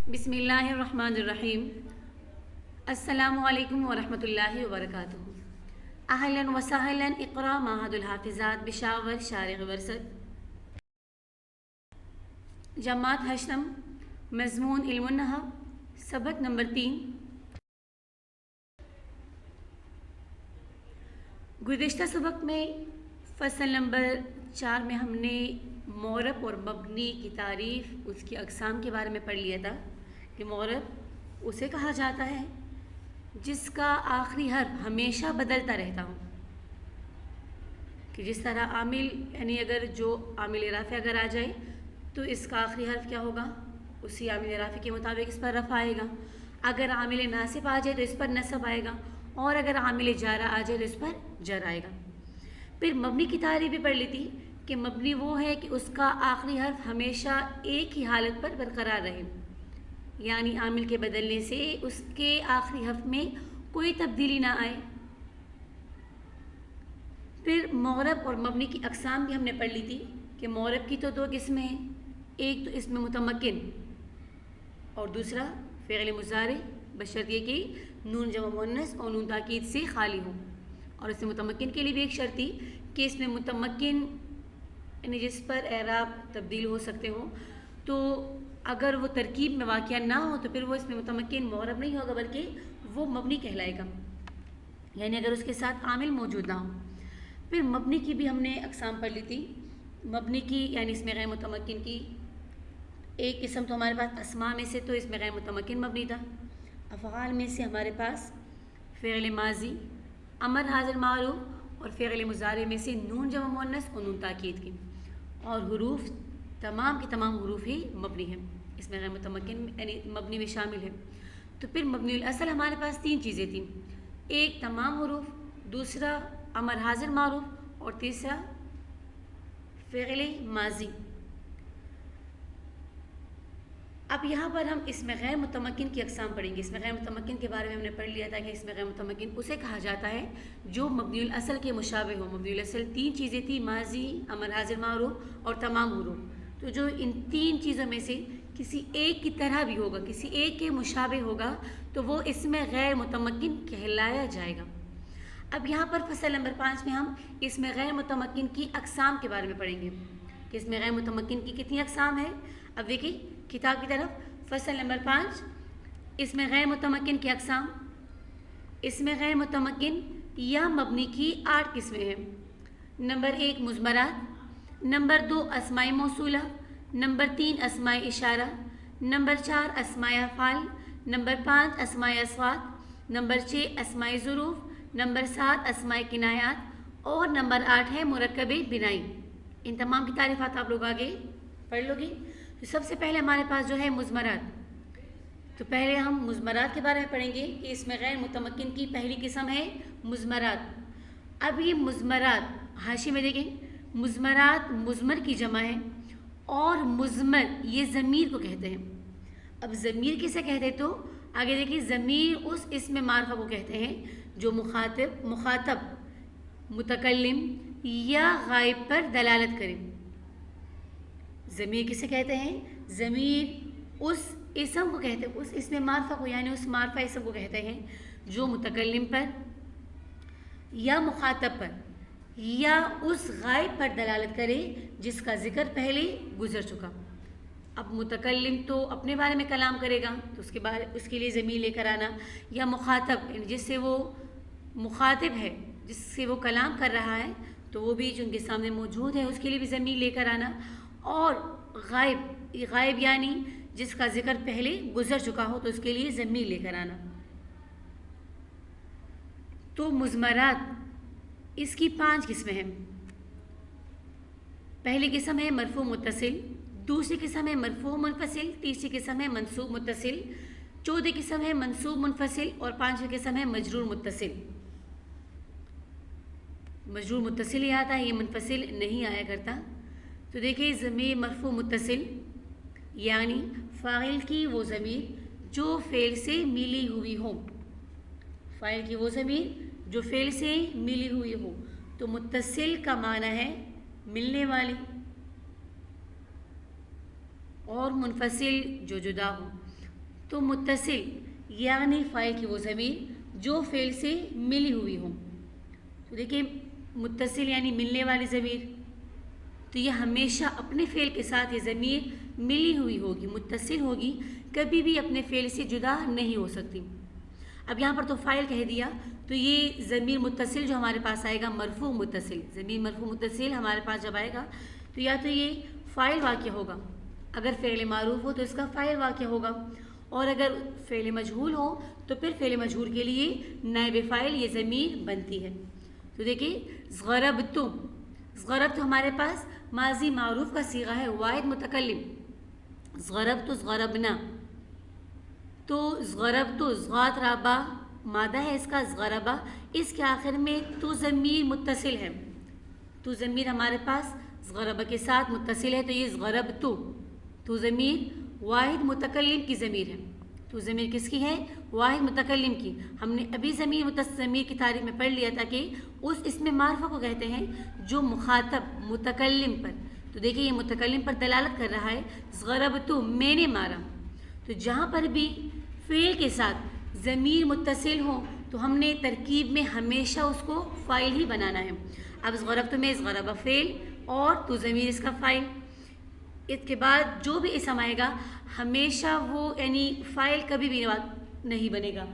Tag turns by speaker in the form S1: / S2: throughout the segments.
S1: بسم اللہ الرحمن الرحیم۔ السلام علیکم ورحمۃ اللہ وبرکاتہ۔ اہلا وسہلا اقرا معہد الحافظات بشاور شارق ورسد، جماعت ہشتم، مضمون علم النحو، سبق نمبر 3۔ گزشتہ سبق میں فصل نمبر 4 میں ہم نے معرب اور مبنی کی تعریف، اس کی اقسام کے بارے میں پڑھ لیا تھا کہ معرب اسے کہا جاتا ہے جس کا آخری حرف ہمیشہ بدلتا رہتا ہو، کہ جس طرح عامل یعنی اگر جو عامل رافع اگر آ جائے تو اس کا آخری حرف کیا ہوگا، اسی عامل رافع کے مطابق اس پر رفع آئے گا۔ اگر عامل ناصب آ جائے تو اس پر نصب آئے گا، اور اگر عامل جارہ آ جائے تو اس پر جر آئے گا۔ پھر مبنی کی تعریف بھی پڑھ لی تھی کہ مبنی وہ ہے کہ اس کا آخری حرف ہمیشہ ایک ہی حالت پر برقرار رہے، یعنی عامل کے بدلنے سے اس کے آخری حرف میں کوئی تبدیلی نہ آئے۔ پھر معرب اور مبنی کی اقسام بھی ہم نے پڑھ لی تھی کہ معرب کی تو 2 قسمیں ہیں، ایک تو اسم متمکن اور دوسرا فعل مضارع، بشرط یہ کہ نون جمع مؤنث اور نون تاکید سے خالی ہوں۔ اور اسم متمکن کے لیے بھی ایک شرط تھی کہ اسم متمکن یعنی جس پر اعراب تبدیل ہو سکتے ہوں، تو اگر وہ ترکیب میں واقع نہ ہو تو پھر وہ اسم متمکن معرب نہیں ہوگا بلکہ وہ مبنی کہلائے گا، یعنی اگر اس کے ساتھ عامل موجود نہ ہو۔ پھر مبنی کی بھی ہم نے اقسام پڑھ لی تھی۔ مبنی کی یعنی اس میں غیر متمکن کی ایک قسم تو ہمارے پاس اسماء میں سے تو اس میں غیر متمکن مبنی تھا، افعال میں سے ہمارے پاس فعل ماضی، امر حاضر معروف، اور فعل مضارع میں سے نون جمع مؤنث اور نون تاکید کی، اور حروف تمام کے تمام حروف ہی مبنی ہیں، اس میں غیر متمکن یعنی مبنی میں شامل ہے۔ تو پھر مبنی الاصل ہمارے پاس 3 چیزیں تھیں، ایک تمام حروف، دوسرا امر حاضر معروف، اور تیسرا فعل ماضی۔ اب یہاں پر ہم اس میں غیر متمکن کی اقسام پڑھیں گے۔ اس میں غیر متمکن کے بارے میں ہم نے پڑھ لیا تھا کہ اس میں غیر متمکن اسے کہا جاتا ہے جو مبنی الاصل کے مشابہ ہو۔ مبنی الاصل 3 چیزیں تھیں، ماضی، امر حاضر معروف اور تمام حروف، تو جو ان 3 چیزوں میں سے کسی ایک کی طرح بھی ہوگا، کسی ایک کے مشابہ ہوگا، تو وہ اس میں غیر متمکن کہلایا جائے گا۔ اب یہاں پر فصل نمبر 5 میں ہم اس میں غیر متمکن کی اقسام کے بارے میں پڑھیں گے کہ اس میں غیر متمکن کی کتنی اقسام ہیں۔ اب دیکھیں کتاب کی طرف، فصل نمبر 5، اس میں غیر متمکن کی اقسام۔ اس میں غیر متمکن یا مبنی کی 8 قسمیں ہیں۔ نمبر 1 مضمرات، نمبر 2 اسماء موصولہ، نمبر 3 اسماء اشارہ، نمبر 4 اسماء افعال، نمبر 5 اسماء اصوات، نمبر 6 اسماء ظروف، نمبر 7 اسماء کنایات، اور نمبر 8 ہے مرکب بنائی۔ ان تمام کی تعریفات آپ لوگ آگے پڑھ لو گے۔ تو سب سے پہلے ہمارے پاس جو ہے مضمرات، تو پہلے ہم مضمرات کے بارے میں پڑھیں گے کہ اس میں غیر متمکن کی پہلی قسم ہے مضمرات۔ اب یہ مضمرات حاشی میں دیکھیں، مضمرات مضمر کی جمع ہے، اور مضمر یہ ضمیر کو کہتے ہیں۔ اب ضمیر کسے کہتے تو آگے دیکھیں، ضمیر اس اسم معرفہ کو کہتے ہیں جو مخاطب، متکلم یا غائب پر دلالت کرے۔ ضمیر کسے کہتے ہیں؟ ضمیر اس اسم کو کہتے ہیں، اس اسم معرفہ کو یعنی اس معرفہ اسم کو کہتے ہیں جو متکلم پر یا مخاطب پر یا اس غائب پر دلالت کرے جس کا ذکر پہلے گزر چکا۔ اب متکلم تو اپنے بارے میں کلام کرے گا تو اس کے لیے ضمیر لے کر آنا، یا مخاطب یعنی جس سے وہ مخاطب ہے، جس سے وہ کلام کر رہا ہے تو وہ بھی جو ان کے سامنے موجود ہے اس کے لیے بھی ضمیر لے کر آنا، اور غائب یعنی جس کا ذکر پہلے گزر چکا ہو تو اس کے لیے ضمیر لے کر آنا۔ تو مضمرات اس کی 5 قسمیں ہیں۔ پہلی قسم ہے مرفوع متصل، دوسری قسم ہے مرفوع منفصل، تیسری قسم ہے منصوب متصل، چوتھی قسم ہے منصوب منفصل، اور 5ویں قسم ہے مجرور متصل۔ مجرور متصل ہی آتا ہے، یہ منفصل نہیں آیا کرتا۔ تو دیکھیں ضمیر مرفوع متصل یعنی فاعل کی وہ ضمیر جو فعل سے ملی ہوئی ہو، فاعل کی وہ ضمیر جو فعل سے ملی ہوئی ہو، تو متصل کا معنی ہے ملنے والی، اور منفصل جو جدا ہو۔ تو متصل یعنی فاعل کی وہ ضمیر جو فعل سے ملی ہوئی ہو. تو دیکھیے متصل یعنی ملنے والی ضمیر، تو یہ ہمیشہ اپنے فعل کے ساتھ یہ ضمیر ملی ہوئی ہوگی، متصل ہوگی، کبھی بھی اپنے فعل سے جدا نہیں ہو سکتی. اب یہاں پر تو فاعل کہہ دیا، تو یہ ضمیر متصل جو ہمارے پاس آئے گا مرفوع متصل، ضمیر مرفوع متصل ہمارے پاس جب آئے گا تو یا تو یہ فاعل واقع ہوگا، اگر فعل معروف ہو تو اس کا فاعل واقع ہوگا، اور اگر فعل مجہول ہو تو پھر فعل مجہول کے لیے نائب فاعل یہ ضمیر بنتی ہے. تو دیکھیے ضربتم، ضربت ہمارے پاس ماضی معروف کا صیغہ ہے، واحد متکلم. ضربت ضربنا، تو ضربت ضاد رابع مادہ ہے اس کا ضربہ، اس کے آخر میں تو ضمیر متصل ہے، تو ضمیر ہمارے پاس ضربہ کے ساتھ متصل ہے، تو یہ ضربت، تو ضمیر واحد متکلم کی ضمیر ہے. تو ضمیر کس کی ہے؟ واحد متکلم کی. ہم نے ابھی ضمیر کی تعریف میں پڑھ لیا تھا کہ اس اسم معرفہ کو کہتے ہیں جو مخاطب متکلم پر، تو دیکھیے یہ متکلم پر دلالت کر رہا ہے، ضربت میں نے مارا. تو جہاں پر بھی فعل کے ساتھ ضمیر متصل ہو تو ہم نے ترکیب میں ہمیشہ اس کو فاعل ہی بنانا ہے. اب ضربت میں ضربہ فعل اور تو ضمیر اس کا فاعل، اس کے بعد جو بھی اسم آئے گا ہمیشہ وہ یعنی فاعل کبھی بھی نہیں بنے گا،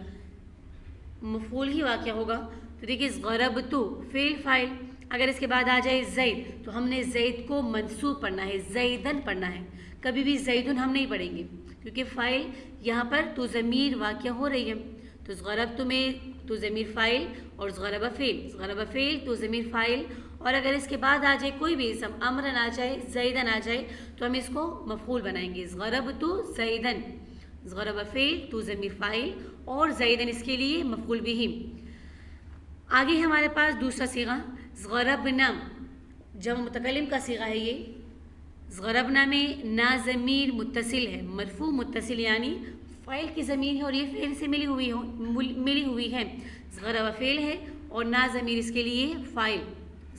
S1: مفعول ہی واقع ہوگا. تو دیکھیے ضربت فعل فاعل، اگر اس کے بعد آ جائے زید تو ہم نے زید کو منصوب پڑھنا ہے، زیدن پڑھنا ہے، کبھی بھی زیدن ہم نہیں پڑھیں گے کیونکہ فاعل یہاں پر تو ضمیر واقع ہو رہی ہے. تو ضربت میں تو ضمیر فاعل اور ضربہ فعل، ضربہ فعل تو ضمیر فاعل، اور اگر اس کے بعد آ جائے کوئی بھی اسم، امرن آ جائے، زیدن آ جائے تو ہم اس کو مفعول بنائیں گے. ضربت زیدن، ضربہ فعل تو ضمیر فاعل اور زیدن اس کے لیے مفعول بھی. آگے ہمارے پاس دوسرا صیغہ ضربنا، جمع متکلم کا صیغہ ہے یہ. ضربنا میں نا ضمیر متصل ہے، مرفوع متصل یعنی فاعل کی ضمیر ہے اور یہ فعل سے ملی ہوئی ہے. ضربہ فعل ہے اور نا ضمیر اس کے لیے فاعل.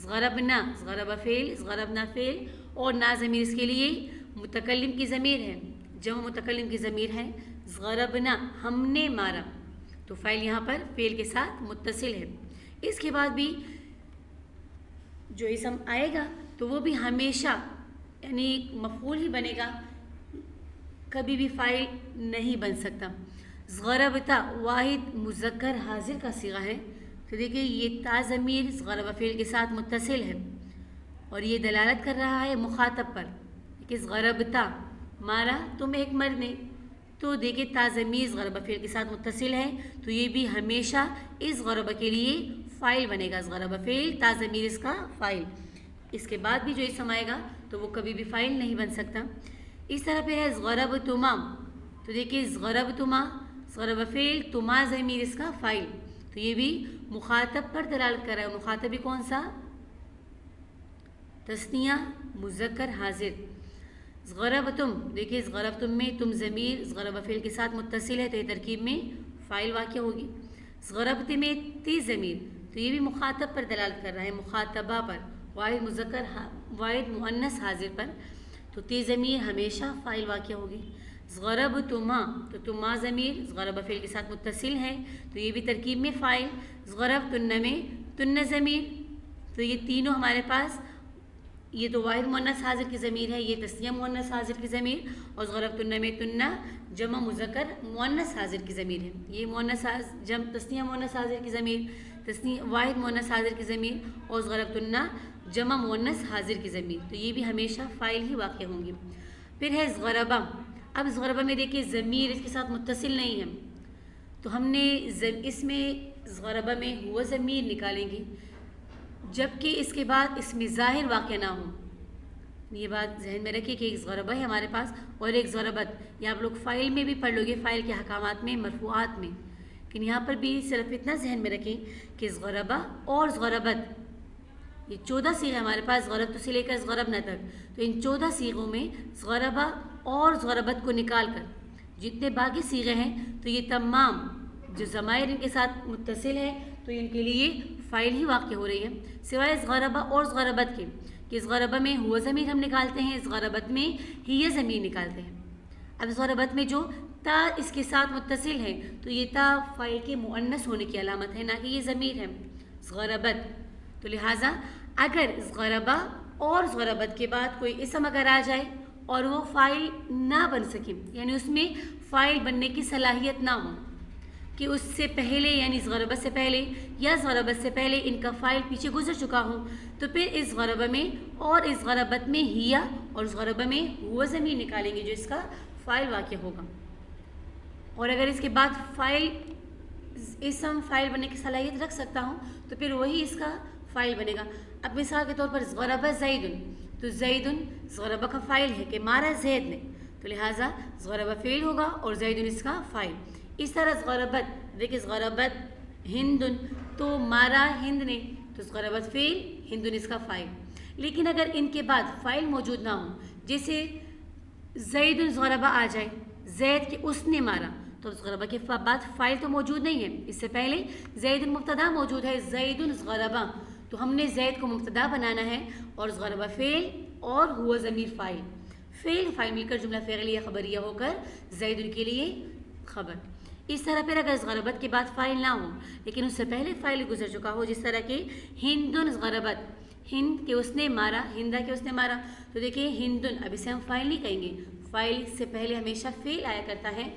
S1: ضربنا ضربہ فعل، ضربنا فعل اور نا ضمیر اس کے لیے متکلم کی ضمیر ہے، جمع متکلم کی ضمیر ہے. ضربنا ہم نے مارا، تو فاعل یہاں پر فعل کے ساتھ متصل ہے. اس کے بعد بھی جو اسم آئے گا تو وہ بھی ہمیشہ یعنی مفعول ہی بنے گا، کبھی بھی فاعل نہیں بن سکتا. ضربتا واحد مذکر حاضر کا صیغہ ہے. تو دیکھیے یہ تا ضمیر ضربہ فعل کے ساتھ متصل ہے اور یہ دلالت کر رہا ہے مخاطب پر کہ ضربتا مارا تم ایک مرد نے. تو دیکھیے تا ضمیر ضربہ فعل کے ساتھ متصل ہے تو یہ بھی ہمیشہ اس ضربہ کے لیے فاعل بنے گا. ضربہ فعل تا ضمیر اس کا فاعل، اس کے بعد بھی جو اسم آئے گا تو وہ کبھی بھی فاعل نہیں بن سکتا. اس طرح پھر ہے ضربتما، تو دیکھیے ضربتما ضربہ فعل تما ضمیر اس کا فاعل، تو یہ بھی مخاطب پر دلالت کر رہا ہے. مخاطب بھی کون سا؟ تثنیہ مذکر حاضر. ضربتم، دیکھیے ضربتم میں تم ضمیر ضربہ فعل کے ساتھ متصل ہے تو یہ ترکیب میں فاعل واقع ہوگی. ضربت میں تی ضمیر، تو یہ بھی مخاطب پر دلالت کر رہا ہے، مخاطبہ پر، واحد مذکر واحد مؤنث حاضر پر، تو تی ضمیر ہمیشہ فاعل واقع ہوگی. ضربتما، تو تما ضمیر ضربہ فعل کے ساتھ متصل ہے تو یہ بھی ترکیب میں فاعل. ضربتن میں تن ضمیر، تو یہ تینوں ہمارے پاس، یہ تو واحد مؤنث حاضر کی ضمیر ہے، یہ تثنیہ مؤنث حاضر کی ضمیر، اور ضربتن میں تن جمع مذکر مؤنث حاضر کی ضمیر ہے. یہ تثنیہ مؤنث حاضر کی ضمیر، تثنیہ واحد مؤنث حاضر کی ضمیر، اور ضربتن جمع مؤنث حاضر کی ضمیر، تو یہ بھی ہمیشہ فاعل ہی واقع ہوں گی. پھر ہے ضربہ. اب ضربہ میں دیکھیے ضمیر اس کے ساتھ متصل نہیں ہے تو ہم نے اس میں ضربہ میں ہوا ضمیر نکالیں گے جبکہ اس کے بعد اس میں ظاہر واقع نہ ہو. یہ بات ذہن میں رکھیے کہ ایک ضربہ ہے ہمارے پاس اور ایک ضربت، یہ آپ لوگ فاعل میں بھی پڑھ لو گے، فاعل کے احکامات میں، مرفوعات میں، لیکن یہاں پر بھی صرف اتنا ذہن میں رکھیں کہ ضربہ اور ضربت، یہ 14 صیغے ہمارے پاس ضربت سے لے کر ضربنا تک، تو ان 14 صیغوں میں ضربہ اور ضربت کو نکال کر جتنے باقی صیغے ہیں تو یہ تمام جو ضمائر ان کے ساتھ متصل ہے تو ان کے لیے فاعل ہی واقع ہو رہی ہے، سوائے ضربہ اور ضربت کے کہ ضربہ میں ہوا ضمیر ہم نکالتے ہیں، ضربت میں ہی ضمیر نکالتے ہیں. اب ضربت میں جو تا اس کے ساتھ متصل ہے تو یہ تا فاعل کے مؤنث ہونے کی علامت ہے، نہ کہ یہ ضمیر ہے. ضربت، تو لہٰذا اگر ضربہ اور ضربت کے بعد کوئی اسم اگر آ جائے اور وہ فاعل نہ بن سکے، یعنی اس میں فاعل بننے کی صلاحیت نہ ہو کہ اس سے پہلے یعنی ضربت سے پہلے یا ضربت سے پہلے ان کا فاعل پیچھے گزر چکا ہو، تو پھر اس ضربہ میں اور اس ضربت میں ہیا اور اس ضربہ میں ہوا ضمیر نکالیں گے جو اس کا فاعل واقع ہوگا. اور اگر اس کے بعد فاعل اسم فاعل بننے کی صلاحیت رکھ سکتا ہوں تو پھر وہی اس کا فاعل بنے گا. اب مثال کے طور پر ضربہ زیدن، تو زیدن ضربہ کا فاعل ہے کہ مارا زید نے، تو لہٰذا ضربہ فعل ہوگا اور زیدن اس کا فاعل. اس طرح ضربت، دیکھیں ضربت ہندن، تو مارا ہند نے، تو ضربت فعل ہندن اس کا فاعل. لیکن اگر ان کے بعد فاعل موجود نہ ہو، جیسے زید ضربہ آ جائے، زید کے اس نے مارا، تو ضربہ کے بعد فاعل تو موجود نہیں ہے، اس سے پہلے زید مبتدا موجود ہے، زید ضربہ، تو ہم نے زید کو مبتدا بنانا ہے اور ضربہ فعل اور ہوا ضمیر فاعل، فعل فاعل مل کر جملہ فعلیہ خبریہ ہو کر زید کے لیے خبر. اس طرح پھر اگر ضربت کے بعد فاعل نہ ہو لیکن اس سے پہلے فاعل گزر چکا ہو، جس طرح کہ ہندن ضربت، ہند کے اس نے مارا، ہندا کے اس نے مارا، تو دیکھیں ہندن، اب اسے ہم فاعل نہیں کہیں گے، فاعل سے پہلے ہمیشہ فعل آیا کرتا ہے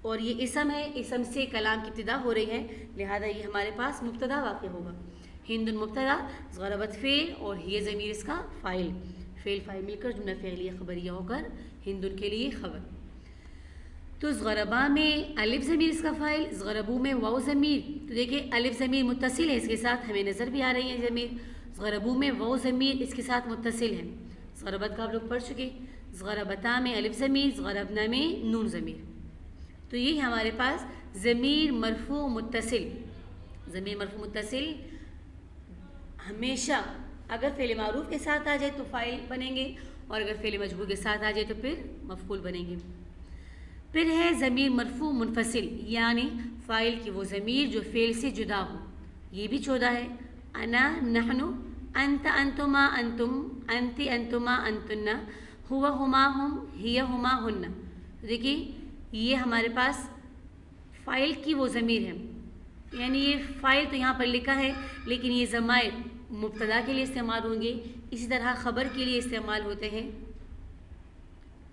S1: اور یہ اسم ہے، اسم سے کلام کی ابتدا ہو رہی ہے، لہذا یہ ہمارے پاس مبتدا واقع ہوگا. ہندن مبتدا، ضربت فعل اور یہ ضمیر اس کا فاعل، فعل فاعل مل کر جملہ فعلیہ خبریہ ہو کر ہندن کے لیے خبر. تو ضربہ میں الف ضمیر اس کا فاعل، ضربو میں واو ضمیر، تو دیکھیں الف ضمیر متصل ہے، اس کے ساتھ ہمیں نظر بھی آ رہی ہے ضمیر، ضربو میں واو ضمیر اس کے ساتھ متصل ہے. ضربت کا آپ لوگ پڑھ چکے، ضربتا میں الف ضمیر، ضربنا میں نون ضمیر. تو یہ ہمارے پاس ضمیر مرفوع متصل، ضمیر مرفوع متصل ہمیشہ اگر فعل معروف کے ساتھ آ جائے تو فاعل بنیں گے اور اگر فعل مجہول کے ساتھ آ جائے تو پھر مفعول بنیں گے. پھر ہے ضمیر مرفوع منفصل، یعنی فاعل کی وہ ضمیر جو فعل سے جدا ہو، یہ بھی 14 ہے. انا، نحن، انت، انتما، انتم، انتی، انتما، انتن، ہوا، ہما، ہم، ہی، ہما، ہن. دیکھیے یہ ہمارے پاس فاعل کی وہ ضمیر ہے، یعنی یہ فاعل تو یہاں پر لکھا ہے لیکن یہ ضمائر مبتدا کے لیے استعمال ہوں گے، اسی طرح خبر کے لیے استعمال ہوتے ہیں،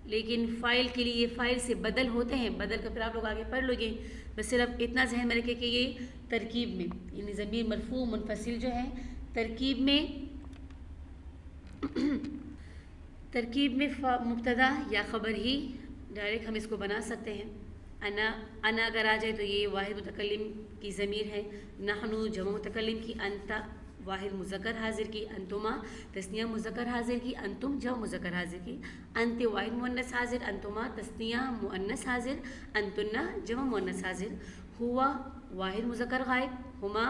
S1: لیکن فاعل کے لیے یہ فاعل سے بدل ہوتے ہیں. بدل کر پھر آپ لوگ آگے پڑھ لو گے، بس صرف اتنا ذہن میں رکھے کہ یہ ترکیب میں یعنی ضمیر مرفوع منفصل جو ہے ترکیب میں مبتدا یا خبر ہی ڈائریکٹ ہم اس کو بنا سکتے ہیں. انا اگر آ جائے تو یہ واحد متکلم کی ضمیر ہے، نحن جمع متکلم کی، انت واحد مذکر حاضر کی، انتما تثنیہ مذکر حاضر کی، انتم جمع مذکر حاضر کی، انت واحد مؤنث حاضر، انتما تثنیہ مؤنث حاضر، انتن جمع مؤنث حاضر، ہوا واحد مذکر غائب، ہما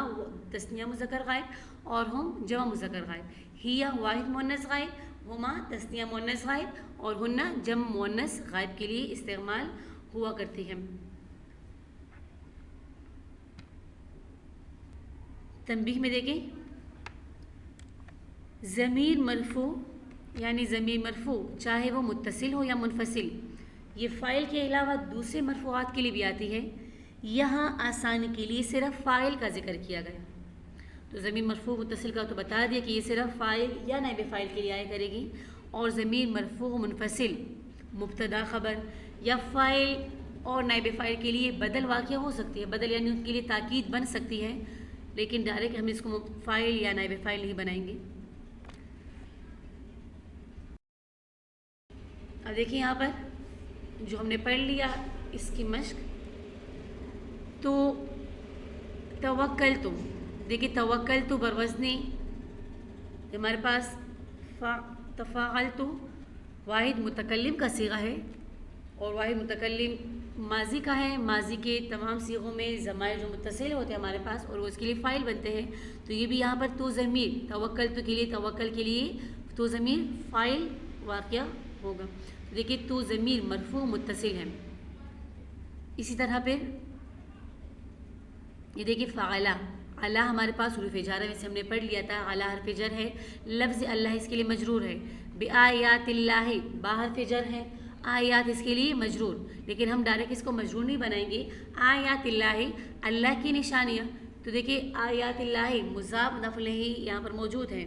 S1: تثنیہ مذکر غائب اور ہم جمع مذکر غائب، ہیا واحد مؤنث غائب، ہما تثنیہ مؤنث غائب اور ہن جمع مؤنث غائب کے لیے استعمال ہوا کرتی ہے. تنبیہ میں دیکھیں ضمیر مرفوع یعنی ضمیر مرفوع چاہے وہ متصل ہو یا منفصل، یہ فاعل کے علاوہ دوسرے مرفوعات کے لیے بھی آتی ہے. یہاں آسانی کے لیے صرف فاعل کا ذکر کیا گیا، تو ضمیر مرفوع متصل کا تو بتا دیا کہ یہ صرف فاعل یا نائب فاعل کے لیے آیا کرے گی، اور ضمیر مرفوع منفصل مبتدا خبر یا فاعل اور نائب فاعل کے لیے بدل واقع ہو سکتی ہے، بدل یعنی ان کے لیے تاکید بن سکتی ہے، لیکن ڈائریکٹ ہم اس کو فاعل یا نائب فاعل نہیں بنائیں گے. اب دیکھیں یہاں پر جو ہم نے پڑھ لیا اس کی مشق، تو توکلتو، دیکھیں توکلتو بروزنی ہمارے پاس تفاعلتو واحد متکلم کا صیغہ ہے اور واحد متکلم ماضی کا ہے. ماضی کے تمام صیغوں میں ضمائر جو متصل ہوتے ہیں ہمارے پاس اور وہ اس کے لیے فاعل بنتے ہیں، تو یہ بھی یہاں پر تو ضمیر توکلتو کے لیے، توکل کے لیے تو ضمیر فاعل واقع ہوگا. دیکھیے تو ضمیر مرفوع متصل ہے. اسی طرح پھر یہ دیکھیے فعلا، اللہ ہمارے پاس حروف جر ہے، ویسے ہم نے پڑھ لیا تھا اعلیٰ حرف جر ہے، لفظ اللہ اس کے لیے مجرور ہے، بآیات اللہ با حرف جر ہے، آیات اس کے لیے مجرور، لیکن ہم ڈائریکٹ اس کو مجرور نہیں بنائیں گے. آیات اللہ، اللہ کی نشانیاں. تو دیکھیے آیات اللہ مضاف مضاف الیہ یہاں پر موجود ہیں.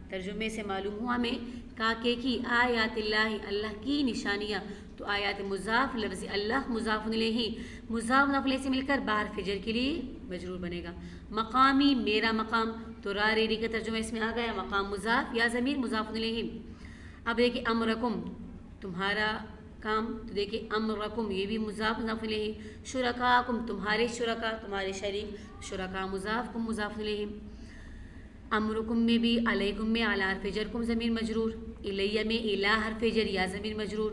S1: ترجمے سے معلوم ہوا ہمیں کاکے کی آیات اللہ، اللہ کی نشانیاں. تو آیات مضاف، لفظ اللہ مضاف الیہ، مضاف مضاف الیہ سے مل کر باہر فجر کے لیے مجرور بنے گا. مقامی میرا مقام، تو را ریری کا ترجمہ اس میں آ گیا. مقام مضاف یا ضمیر مضاف الیہ. اب دیکھیے امرکم تمہارا کام، تو دیکھیے امرکم یہ بھی مضاف مضاف الیہ. شرکاکم تمہارے شرکا، تمہارے شریک، شرکا مضاف کم مضاف الیہ. امرکم میں بھی، علیکم میں اعلی حرف جر کم ضمیر مجرور، الیہ میں الا حرف جر یا ضمیر مجرور.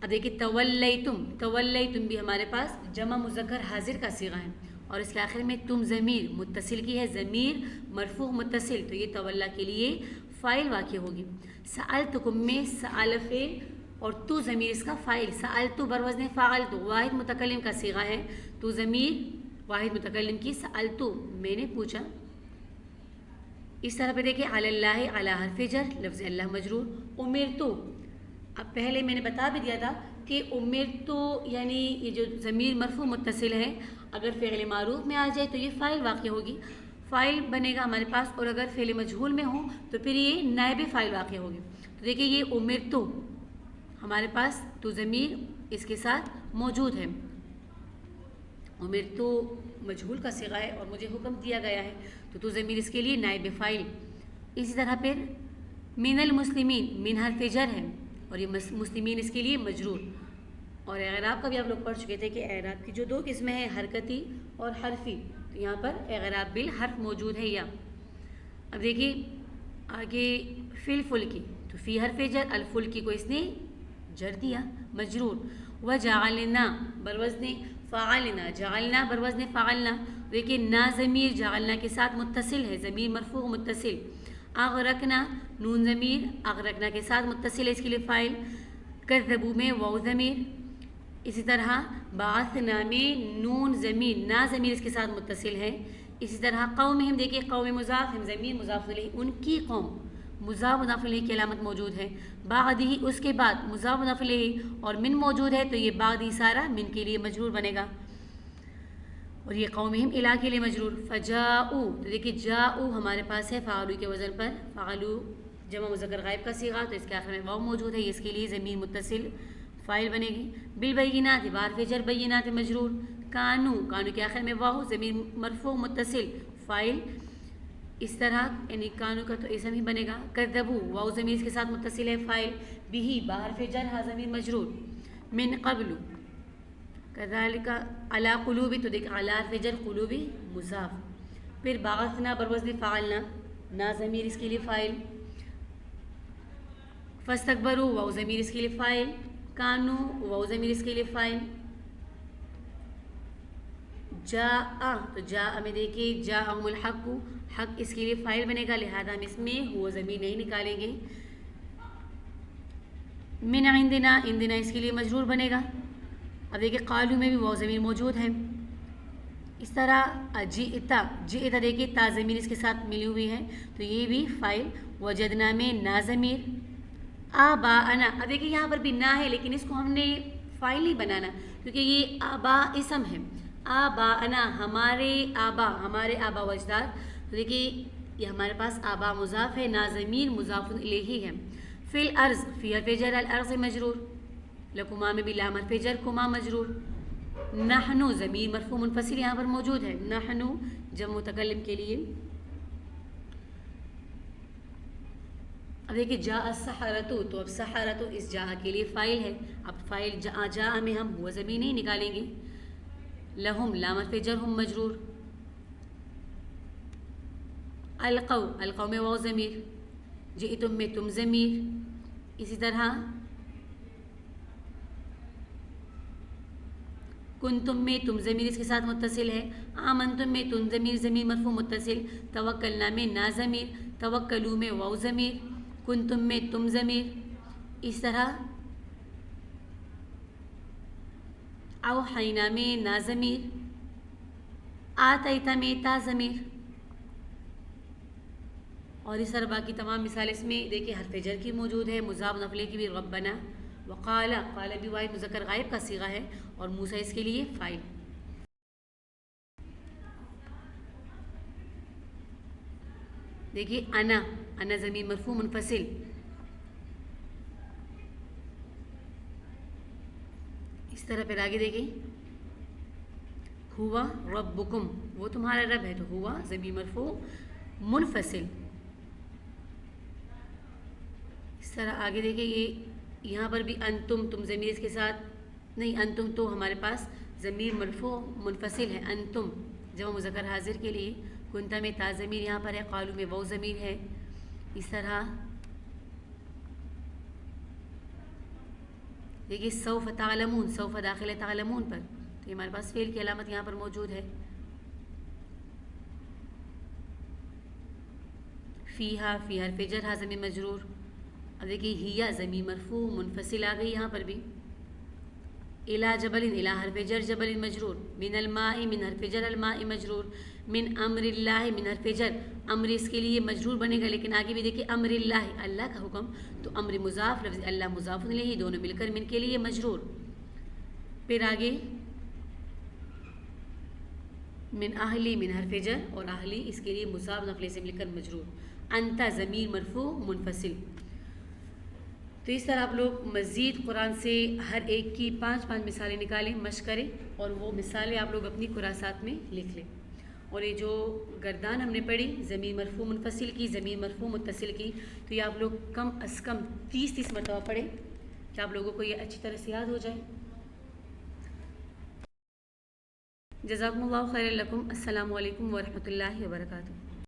S1: اب دیکھیے تولیتم، تولیتم بھی ہمارے پاس جمع مذکر حاضر کا صیغہ ہے، اور اس کے آخر میں تم ضمیر متصل کی ہے، ضمیر مرفوع متصل، تو یہ تولا کے لیے فاعل واقع ہوگی. سألتکم میں سأل فعل اور تو ضمیر اس کا فاعل. سألتو بروزن فعلت واحد متکلم کا صیغہ ہے، تو ضمیر واحد متکلم کی سألتو میں نے پوچھا. اس طرح پہ دیکھیں علی اللہ علی حرف جر لفظ اللہ مجرور. امرتو، اب پہلے میں نے بتا بھی دیا تھا کہ امرتو یعنی یہ جو ضمیر مرفوع متصل ہے اگر فعل معروف میں آ جائے تو یہ فاعل واقع ہوگی، فاعل بنے گا ہمارے پاس، اور اگر فعل مجہول میں ہو تو پھر یہ نائب فاعل واقع ہوگی. تو دیکھیے یہ امرتو ہمارے پاس تو ضمیر اس کے ساتھ موجود ہے. امرتو مجہول کا صیغہ ہے اور مجھے حکم دیا گیا ہے، تو ضمیر اس کے لیے نائب فاعل. اسی طرح پھر من المسلمین، من حرف جر ہے اور یہ مسلمین اس کے لیے مجرور. اور اعراب کا بھی آپ لوگ پڑھ چکے تھے کہ اعراب کی جو دو قسمیں ہیں حرکتی اور حرفی، تو یہاں پر اعراب بالحرف موجود ہے یا. اب دیکھیے آگے فی الفلکی، تو فی حرف جر، الفلکی کو اس نے جر دیا مجرور. وجعلنا بروزن فعلنا، جعلنا بروزن فعلنا. دیکھیے نا ضمیر جعلنا کے ساتھ متصل ہے، ضمیر مرفوع متصل. اغرقنا نون ضمیر اغرقنا کے ساتھ متصل ہے، اس کے لیے فاعل. کذبوا میں واو ضمیر. اسی طرح بعثنا میں نون ضمیر نا ضمیر اس کے ساتھ متصل ہے. اسی طرح قومہم، دیکھیے قوم مضاف ہم ضمیر مضاف الیہ، ان کی قوم مضاف مضاف الیہ کی علامت موجود ہے. بعدہ اس کے بعد مضاف مضاف الیہ اور من موجود ہے، تو یہ بعد ہی سارا من کے لیے مجرور بنے گا، اور یہ قومہم الا کے لیے مجرور. فجاؤ، تو دیکھیے جاؤ ہمارے پاس ہے فعلو کے وزن پر، فعلو جمع مذکر غائب کا صیغہ، تو اس کے آخر میں واو موجود ہے، اس کے لیے ضمیر متصل فاعل بنے گی. بالبینات بارف جر بینات مجرور. کانو، کانو کے آخر میں واو ضمیر مرفوع متصل فاعل. اس طرح یعنی کانو کا تو اسم ہی بنے گا. کذبوا واو ضمیر اس کے ساتھ متصل ہے فاعل. بہ بحرف جر ہا ضمیر مجرور. من قبل کذالک علی قلوب، تو دیکھ علی حرف جر قلوب مضاف. پھر بعثنا بروزن فعلنا نا ضمیر اس کے لیے فاعل. فاستکبروا واو ضمیر اس کے لیے فاعل. کانو واو ضمیر اس کے لیے فاعل. جاء، تو جاء میں دیکھیے جاءہم الحق، حق اس کے لیے فاعل بنے گا، لہذا ہم اس میں ہو ضمیر نہیں نکالیں گے. من عندنا، عندنا اس کے لیے مجرور بنے گا. اب دیکھیے قالو میں بھی واو ضمیر موجود ہے. اس طرح جئتا، جئتا دیکھیے تا ضمیر اس کے ساتھ ملی ہوئی ہے، تو یہ بھی فاعل. وجدنا میں نا ضمیر. آباءنا، اب دیکھیے یہاں پر بھی نا ہے لیکن اس کو ہم نے فاعل نہیں بنانا کیونکہ یہ آبا اسم ہے. آباءنا ہمارے آبا، ہمارے آبا و اجداد. تو دیکھیے یہ ہمارے پاس آبا مضاف ہے، نا ضمیر مضاف الیہ ہے. فی الارض، فی حرف جر الارض مجرور. لکما میں بھی لام حرف جر کما مجرور. نحنو ضمیر مرفوع منفصل یہاں پر موجود ہے، نحنو جمع متکلم کے لیے. اب دیکھیے جاء السحرۃ، تو اب سحرۃ اس جاء کے لیے فاعل ہے. اب فاعل جاء میں ہم ہو ضمیر نہیں نکالیں گے. لہم لام حرف جر ہم مجرور. القوا، القوا میں واو ضمیر. جئتم میں تم ضمیر. اسی طرح کنتم میں تم ضمیر اس کے ساتھ متصل ہے. آمنتم میں تم ضمیر ضمیر مرفوع متصل. توکلنا میں نا ضمیر. توکلوا میں واو ضمیر. کنتم میں تم ضمیر. اس طرح اوحینا میں نا ضمیر. آتیتا میں تا ضمیر. اور اس طرح باقی تمام مثال اس میں دیکھیے حرف جر کی موجود ہے، مضاف مضاف الیہ کی بھی. ربنا وقال، قال بھی واحد مذکر غائب کا صیغہ ہے اور موسیٰ اس کے لیے فاعل. دیکھیے انا ضمیر مرفوع منفصل. اس طرح پھر آگے دیکھیں ہوا ربکم، وہ تمہارا رب ہے، تو ہوا ضمیر مرفوع منفصل. اس طرح آگے دیکھیں یہ یہاں پر بھی انتم، تم ضمیر اس کے ساتھ نہیں، انتم تو ہمارے پاس ضمیر مرفوع منفصل ہے. انتم جمع مذکر حاضر کے لیے، کنتا میں تا ضمیر یہاں پر ہے، قالو میں واو ضمیر ہے. اس طرح دیکھیے سوف تعلمون، سوف داخل ہے تعلمون پر، تو یہ ہمارے پاس فعل کی علامت یہاں پر موجود ہے. فیہا، فی حرف جر، ہا ضمیر مجرور. اب دیکھیے ہیا ضمیر مرفوع منفصل آ گئی یہاں پر بھی. الا جبل، الا حرف جر جبل مجرور. من الماء، من حرف جر الماء مجرور. من امر اللہ، من حرف جر امر اس کے لیے مجرور بنے گا، لیکن آگے بھی دیکھیے امر اللہ، اللہ کا حکم، تو امر مضاف، لفظ اللہ مضاف الیہ، دونوں مل کر من کے لیے مجرور. پھر آگے من اہلی، من حرف جر اور اہلی اس کے لیے مضاف نقلے سے مل کر مجرور. انت ضمیر مرفوع منفصل. تو اس طرح آپ لوگ مزید قرآن سے ہر ایک کی 5 مثالیں نکالیں، مشق کریں، اور وہ مثالیں آپ لوگ اپنی کراسات میں لکھ لیں. اور یہ جو گردان ہم نے پڑھی ضمیر مرفوع منفصل کی، ضمیر مرفوع متصل کی، تو یہ آپ لوگ کم از کم 30 مرتبہ پڑھیں کہ آپ لوگوں کو یہ اچھی طرح سے یاد ہو جائے. جزاکم اللہ خیر لکم. السلام علیکم ورحمۃ اللہ وبرکاتہ.